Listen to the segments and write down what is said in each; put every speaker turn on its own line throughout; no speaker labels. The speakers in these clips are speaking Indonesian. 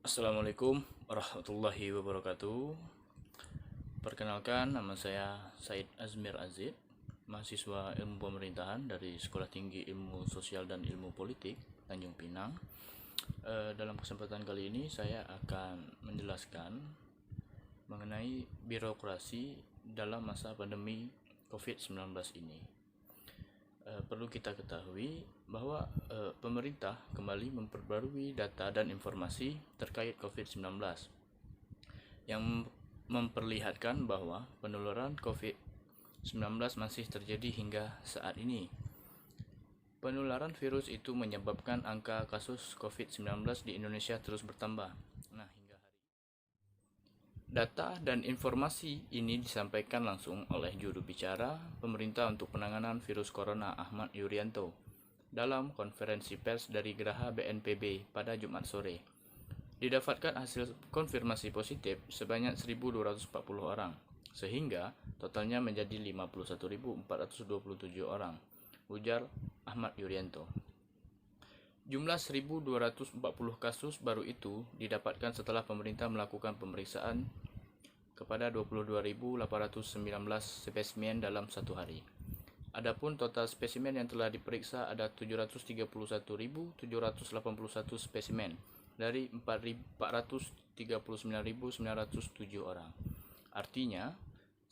Assalamualaikum warahmatullahi wabarakatuh. Perkenalkan, nama saya Said Azmir Azid, mahasiswa Ilmu Pemerintahan dari Sekolah Tinggi Ilmu Sosial dan Ilmu Politik Tanjung Pinang. Dalam kesempatan kali ini saya akan menjelaskan mengenai birokrasi dalam masa pandemi COVID-19 ini. Perlu kita ketahui bahwa pemerintah kembali memperbarui data dan informasi terkait COVID-19 yang memperlihatkan bahwa penularan COVID-19 masih terjadi hingga saat ini. Penularan virus itu menyebabkan angka kasus COVID-19 di Indonesia terus bertambah. Data dan informasi ini disampaikan langsung oleh juru bicara pemerintah untuk penanganan virus corona Ahmad Yuryanto dalam konferensi pers dari Geraha BNPB pada Jumat sore. Didapatkan hasil konfirmasi positif sebanyak 1.240 orang, sehingga totalnya menjadi 51.427 orang, ujar Ahmad Yuryanto. Jumlah 1.240 kasus baru itu didapatkan setelah pemerintah melakukan pemeriksaan kepada 22.819 spesimen dalam satu hari. Adapun total spesimen yang telah diperiksa ada 731.781 spesimen dari 439.907 orang. Artinya,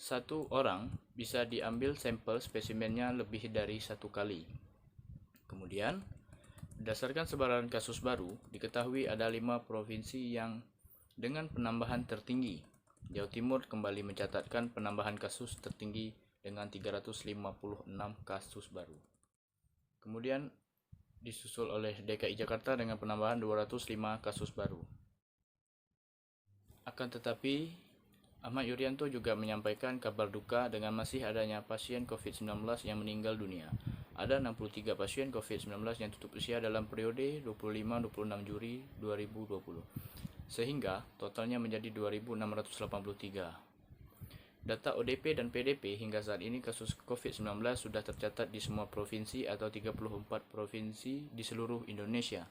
satu orang bisa diambil sampel spesimennya lebih dari satu kali. Kemudian, berdasarkan sebaran kasus baru, diketahui ada 5 provinsi yang dengan penambahan tertinggi. Jawa Timur kembali mencatatkan penambahan kasus tertinggi dengan 356 kasus baru. Kemudian disusul oleh DKI Jakarta dengan penambahan 205 kasus baru. Akan tetapi, Ahmad Yuryanto juga menyampaikan kabar duka dengan masih adanya pasien COVID-19 yang meninggal dunia. Ada 63 pasien COVID-19 yang tutup usia dalam periode 25-26 Juli 2020, sehingga totalnya menjadi 2.683. Data ODP dan PDP hingga saat ini kasus COVID-19 sudah tercatat di semua provinsi atau 34 provinsi di seluruh Indonesia.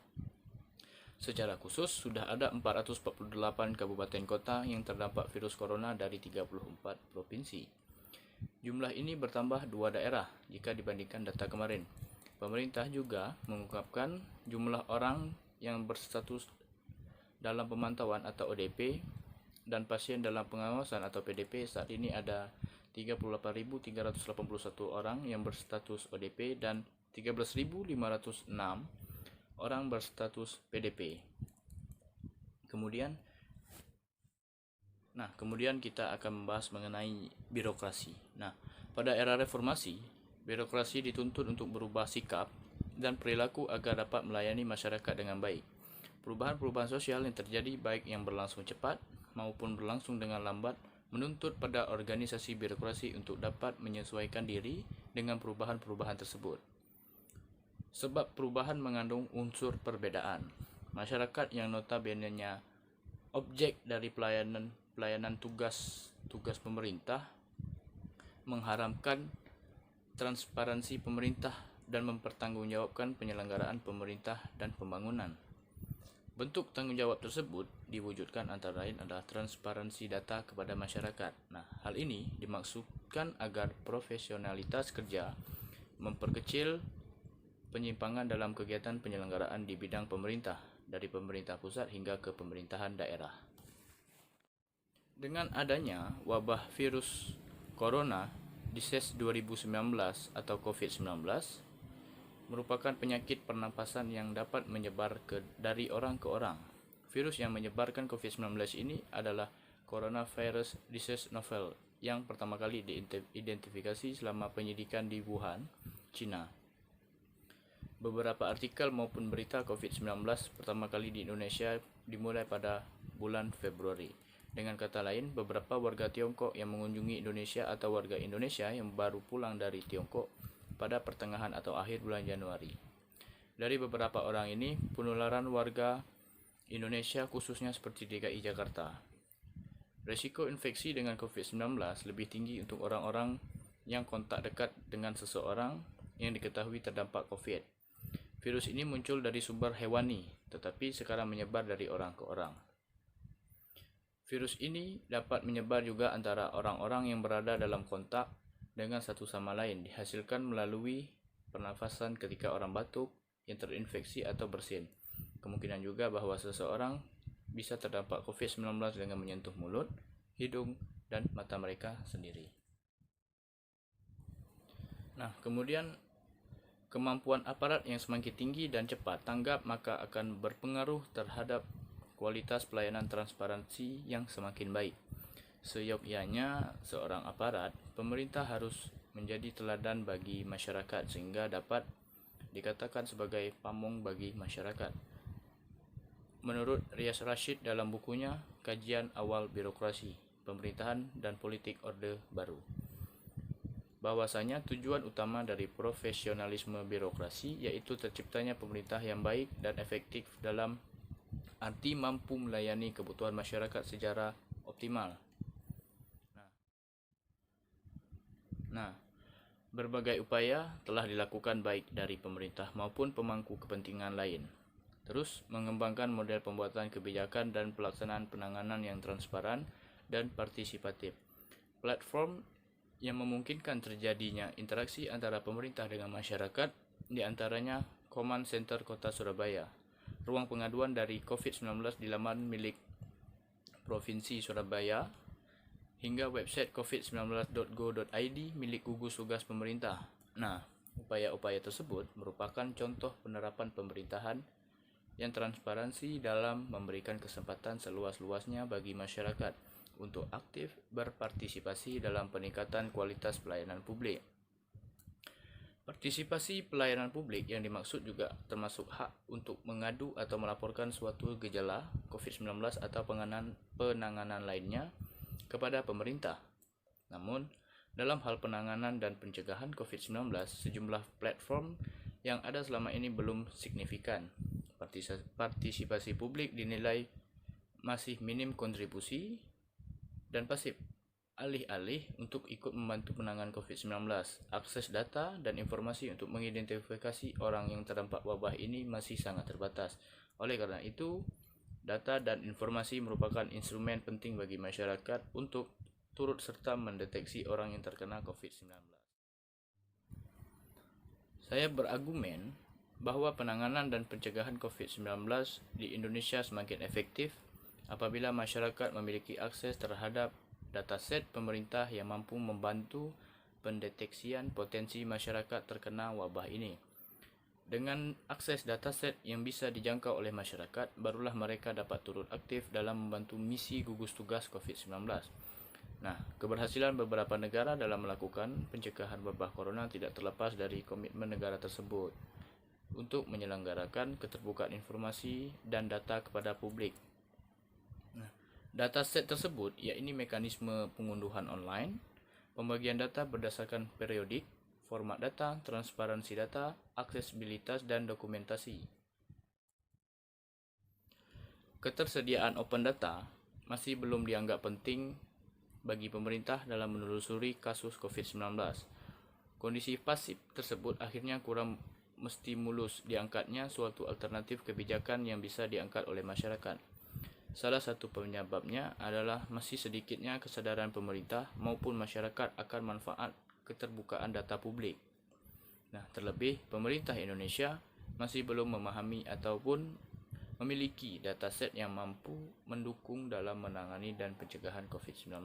Secara khusus, sudah ada 448 kabupaten kota yang terdampak virus corona dari 34 provinsi. Jumlah ini bertambah 2 daerah jika dibandingkan data kemarin. Pemerintah juga mengungkapkan jumlah orang yang berstatus dalam pemantauan atau ODP dan pasien dalam pengawasan atau PDP saat ini ada 38.381 orang yang berstatus ODP dan 13.506 orang berstatus PDP. Kemudian kita akan membahas mengenai birokrasi. Pada era reformasi, birokrasi dituntut untuk berubah sikap dan perilaku agar dapat melayani masyarakat dengan baik. Perubahan-perubahan sosial yang terjadi baik yang berlangsung cepat maupun berlangsung dengan lambat menuntut pada organisasi birokrasi untuk dapat menyesuaikan diri dengan perubahan-perubahan tersebut. Sebab perubahan mengandung unsur perbedaan. Masyarakat yang notabene-nya objek dari pelayanan tugas pemerintah mengharapkan transparansi pemerintah dan mempertanggungjawabkan penyelenggaraan pemerintah dan pembangunan. Bentuk tanggung jawab tersebut diwujudkan antara lain adalah transparansi data kepada masyarakat. Hal ini dimaksudkan agar profesionalitas kerja memperkecil penyimpangan dalam kegiatan penyelenggaraan di bidang pemerintah, dari pemerintah pusat hingga ke pemerintahan daerah. Dengan adanya wabah virus corona disease 2019 atau COVID-19 merupakan penyakit pernapasan yang dapat menyebar dari orang ke orang. Virus yang menyebarkan COVID-19 ini adalah coronavirus disease novel yang pertama kali diidentifikasi selama penyidikan di Wuhan, China. Beberapa artikel maupun berita COVID-19 pertama kali di Indonesia dimulai pada bulan Februari. Dengan kata lain, beberapa warga Tiongkok yang mengunjungi Indonesia atau warga Indonesia yang baru pulang dari Tiongkok pada pertengahan atau akhir bulan Januari. Dari beberapa orang ini, penularan warga Indonesia khususnya seperti DKI Jakarta. Risiko infeksi dengan COVID-19 lebih tinggi untuk orang-orang yang kontak dekat dengan seseorang yang diketahui terdampak COVID. Virus ini muncul dari sumber hewani, tetapi sekarang menyebar dari orang ke orang. Virus ini dapat menyebar juga antara orang-orang yang berada dalam kontak dengan satu sama lain, dihasilkan melalui pernafasan ketika orang batuk yang terinfeksi atau bersin. Kemungkinan juga bahwa seseorang bisa terdampak COVID-19 dengan menyentuh mulut, hidung, dan mata mereka sendiri. Nah, kemudian kemampuan aparat yang semakin tinggi dan cepat tanggap maka akan berpengaruh terhadap kualitas pelayanan transparansi yang semakin baik. Seyogyanya seorang aparat, pemerintah harus menjadi teladan bagi masyarakat sehingga dapat dikatakan sebagai pamong bagi masyarakat. Menurut Riaz Rashid dalam bukunya Kajian Awal Birokrasi, Pemerintahan dan Politik Orde Baru, bahwasanya tujuan utama dari profesionalisme birokrasi yaitu terciptanya pemerintah yang baik dan efektif dalam arti mampu melayani kebutuhan masyarakat secara optimal. Nah, berbagai upaya telah dilakukan baik dari pemerintah maupun pemangku kepentingan lain. Terus mengembangkan model pembuatan kebijakan dan pelaksanaan penanganan yang transparan dan partisipatif. Platform yang memungkinkan terjadinya interaksi antara pemerintah dengan masyarakat, diantaranya Command Center Kota Surabaya, ruang pengaduan dari COVID-19 di laman milik Provinsi Surabaya, hingga website covid19.go.id milik gugus tugas pemerintah. Nah, upaya-upaya tersebut merupakan contoh penerapan pemerintahan yang transparansi dalam memberikan kesempatan seluas-luasnya bagi masyarakat untuk aktif berpartisipasi dalam peningkatan kualitas pelayanan publik. Partisipasi pelayanan publik yang dimaksud juga termasuk hak untuk mengadu atau melaporkan suatu gejala COVID-19 atau penanganan lainnya kepada pemerintah. Namun, dalam hal penanganan dan pencegahan COVID-19, sejumlah platform yang ada selama ini belum signifikan. Partisipasi publik dinilai masih minim kontribusi dan pasif. Alih-alih untuk ikut membantu penanganan COVID-19, akses data dan informasi untuk mengidentifikasi orang yang terdampak wabah ini masih sangat terbatas. Oleh karena itu, data dan informasi merupakan instrumen penting bagi masyarakat untuk turut serta mendeteksi orang yang terkena COVID-19. Saya berargumen bahwa penanganan dan pencegahan COVID-19 di Indonesia semakin efektif apabila masyarakat memiliki akses terhadap dataset pemerintah yang mampu membantu pendeteksian potensi masyarakat terkena wabah ini. Dengan akses dataset yang bisa dijangkau oleh masyarakat, barulah mereka dapat turut aktif dalam membantu misi gugus tugas COVID-19. Nah, keberhasilan beberapa negara dalam melakukan pencegahan wabah corona tidak terlepas dari komitmen negara tersebut untuk menyelenggarakan keterbukaan informasi dan data kepada publik. Dataset tersebut yakni mekanisme pengunduhan online, pembagian data berdasarkan periodik, format data, transparansi data, aksesibilitas dan dokumentasi. Ketersediaan open data masih belum dianggap penting bagi pemerintah dalam menelusuri kasus COVID-19. Kondisi pasif tersebut akhirnya kurang menstimulus diangkatnya suatu alternatif kebijakan yang bisa diangkat oleh masyarakat. Salah satu penyebabnya adalah masih sedikitnya kesadaran pemerintah maupun masyarakat akan manfaat keterbukaan data publik. Nah, terlebih pemerintah Indonesia masih belum memahami ataupun memiliki dataset yang mampu mendukung dalam menangani dan pencegahan COVID-19.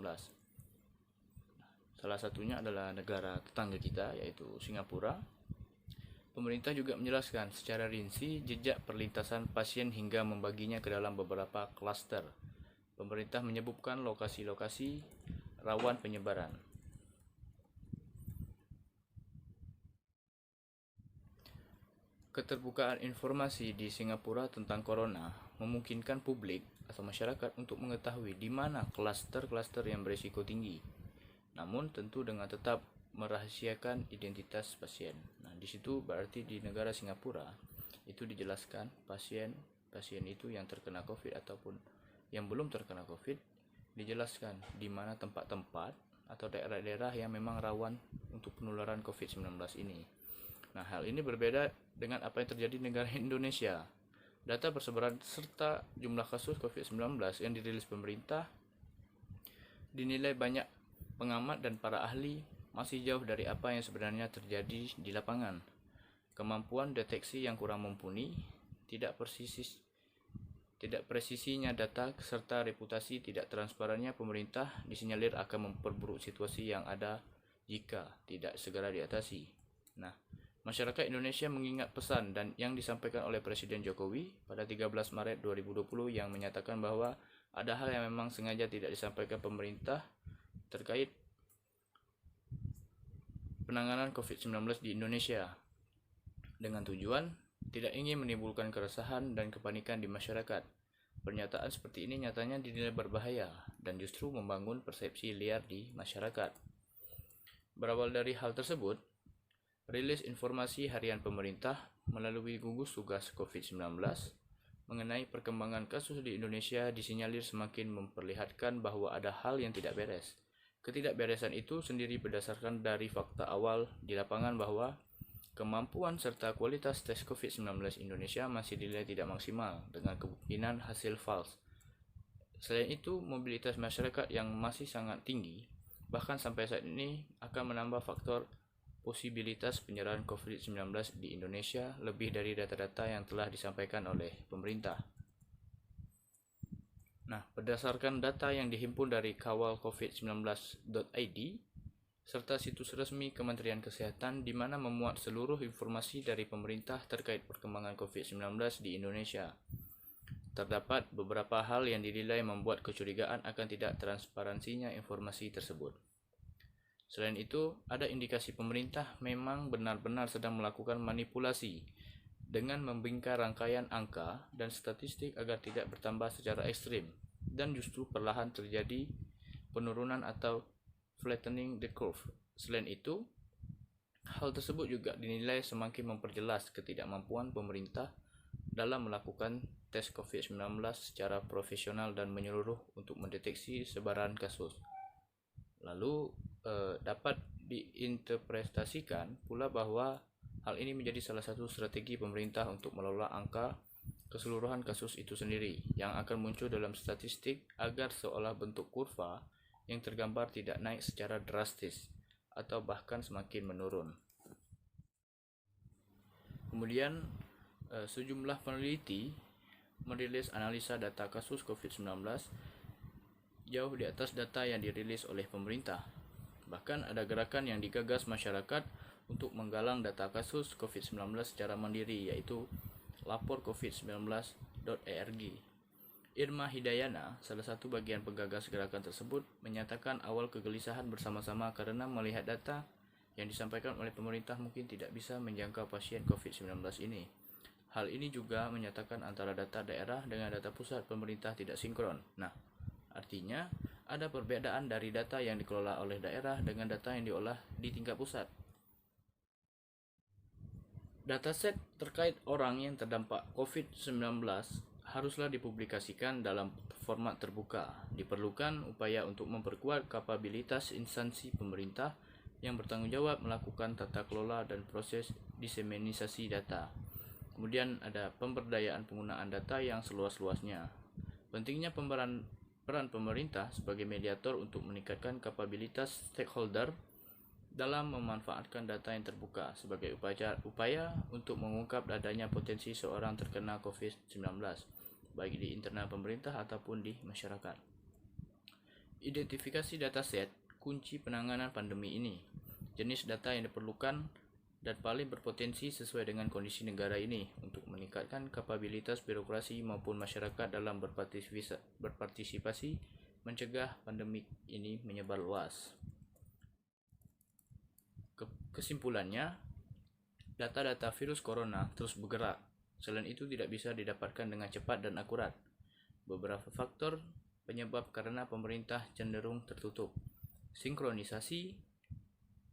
Salah satunya adalah negara tetangga kita yaitu Singapura. Pemerintah juga menjelaskan secara rinci jejak perlintasan pasien hingga membaginya ke dalam beberapa klaster. Pemerintah menyebutkan lokasi-lokasi rawan penyebaran. Keterbukaan informasi di Singapura tentang corona memungkinkan publik atau masyarakat untuk mengetahui di mana klaster-klaster yang berisiko tinggi. Namun tentu dengan tetap merahasiakan identitas pasien. Nah, di situ berarti di negara Singapura itu dijelaskan pasien itu yang terkena COVID ataupun yang belum terkena COVID dijelaskan di mana tempat-tempat atau daerah-daerah yang memang rawan untuk penularan COVID-19 ini. Nah, hal ini berbeda dengan apa yang terjadi di negara Indonesia. Data persebaran serta jumlah kasus COVID-19 yang dirilis pemerintah dinilai banyak pengamat dan para ahli masih jauh dari apa yang sebenarnya terjadi di lapangan. Kemampuan deteksi yang kurang mumpuni, tidak presisinya data, serta reputasi tidak transparannya pemerintah disinyalir akan memperburuk situasi yang ada jika tidak segera diatasi. Nah, masyarakat Indonesia mengingat pesan dan yang disampaikan oleh Presiden Jokowi pada 13 Maret 2020 yang menyatakan bahwa ada hal yang memang sengaja tidak disampaikan pemerintah terkait penanganan COVID-19 di Indonesia dengan tujuan tidak ingin menimbulkan keresahan dan kepanikan di masyarakat. Pernyataan seperti ini nyatanya dinilai berbahaya dan justru membangun persepsi liar di masyarakat. Berawal dari hal tersebut, rilis informasi harian pemerintah melalui gugus tugas COVID-19 mengenai perkembangan kasus di Indonesia disinyalir semakin memperlihatkan bahwa ada hal yang tidak beres. Ketidakberesan itu sendiri berdasarkan dari fakta awal di lapangan bahwa kemampuan serta kualitas tes COVID-19 Indonesia masih dinilai tidak maksimal dengan kemungkinan hasil false. Selain itu, mobilitas masyarakat yang masih sangat tinggi, bahkan sampai saat ini akan menambah faktor posibilitas penyebaran COVID-19 di Indonesia lebih dari data-data yang telah disampaikan oleh pemerintah. Nah, berdasarkan data yang dihimpun dari kawalcovid19.id serta situs resmi Kementerian Kesehatan di mana memuat seluruh informasi dari pemerintah terkait perkembangan COVID-19 di Indonesia. Terdapat beberapa hal yang dinilai membuat kecurigaan akan tidak transparansinya informasi tersebut. Selain itu, ada indikasi pemerintah memang benar-benar sedang melakukan manipulasi dengan membingkai rangkaian angka dan statistik agar tidak bertambah secara ekstrim dan justru perlahan terjadi penurunan atau flattening the curve. Selain itu, hal tersebut juga dinilai semakin memperjelas ketidakmampuan pemerintah dalam melakukan tes COVID-19 secara profesional dan menyeluruh untuk mendeteksi sebaran kasus. Lalu dapat diinterpretasikan pula bahwa hal ini menjadi salah satu strategi pemerintah untuk mengelola angka keseluruhan kasus itu sendiri yang akan muncul dalam statistik agar seolah bentuk kurva yang tergambar tidak naik secara drastis atau bahkan semakin menurun. Kemudian sejumlah peneliti merilis analisa data kasus COVID-19 jauh di atas data yang dirilis oleh pemerintah. Bahkan ada gerakan yang digagas masyarakat untuk menggalang data kasus COVID-19 secara mandiri, yaitu laporcovid19.org. Irma Hidayana, salah satu bagian penggagas gerakan tersebut, menyatakan awal kegelisahan bersama-sama karena melihat data yang disampaikan oleh pemerintah mungkin tidak bisa menjangkau pasien COVID-19 ini. Hal ini juga menyatakan antara data daerah dengan data pusat pemerintah tidak sinkron. Nah, artinya ada perbedaan dari data yang dikelola oleh daerah dengan data yang diolah di tingkat pusat. Dataset terkait orang yang terdampak COVID-19 haruslah dipublikasikan dalam format terbuka. Diperlukan upaya untuk memperkuat kapabilitas instansi pemerintah yang bertanggung jawab melakukan tata kelola dan proses diseminisasi data. Kemudian ada pemberdayaan penggunaan data yang seluas-luasnya. Pentingnya peran pemerintah sebagai mediator untuk meningkatkan kapabilitas stakeholder dalam memanfaatkan data yang terbuka sebagai upaya untuk mengungkap adanya potensi seorang terkena COVID-19, baik di internal pemerintah ataupun di masyarakat. Identifikasi dataset kunci penanganan pandemi ini. Jenis data yang diperlukan dan paling berpotensi sesuai dengan kondisi negara ini untuk meningkatkan kapabilitas birokrasi maupun masyarakat dalam berpartisipasi mencegah pandemik ini menyebar luas. Kesimpulannya, data-data virus corona terus bergerak. Selain itu tidak bisa didapatkan dengan cepat dan akurat. Beberapa faktor penyebab karena pemerintah cenderung tertutup. Sinkronisasi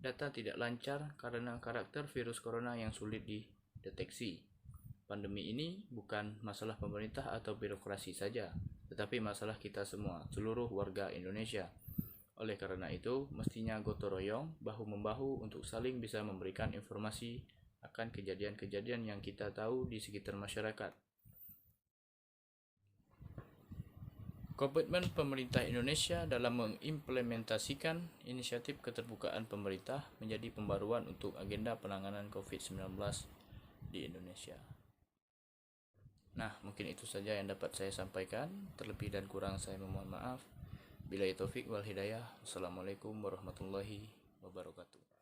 data tidak lancar karena karakter virus corona yang sulit dideteksi. Pandemi ini bukan masalah pemerintah atau birokrasi saja, tetapi masalah kita semua, seluruh warga Indonesia. Oleh karena itu, mestinya gotong royong, bahu-membahu untuk saling bisa memberikan informasi akan kejadian-kejadian yang kita tahu di sekitar masyarakat. Komitmen pemerintah Indonesia dalam mengimplementasikan inisiatif keterbukaan pemerintah menjadi pembaruan untuk agenda penanganan COVID-19 di Indonesia. Nah, mungkin itu saja yang dapat saya sampaikan. Terlebih dan kurang saya memohon maaf. Billahi taufik wal hidayah. Wassalamualaikum warahmatullahi wabarakatuh.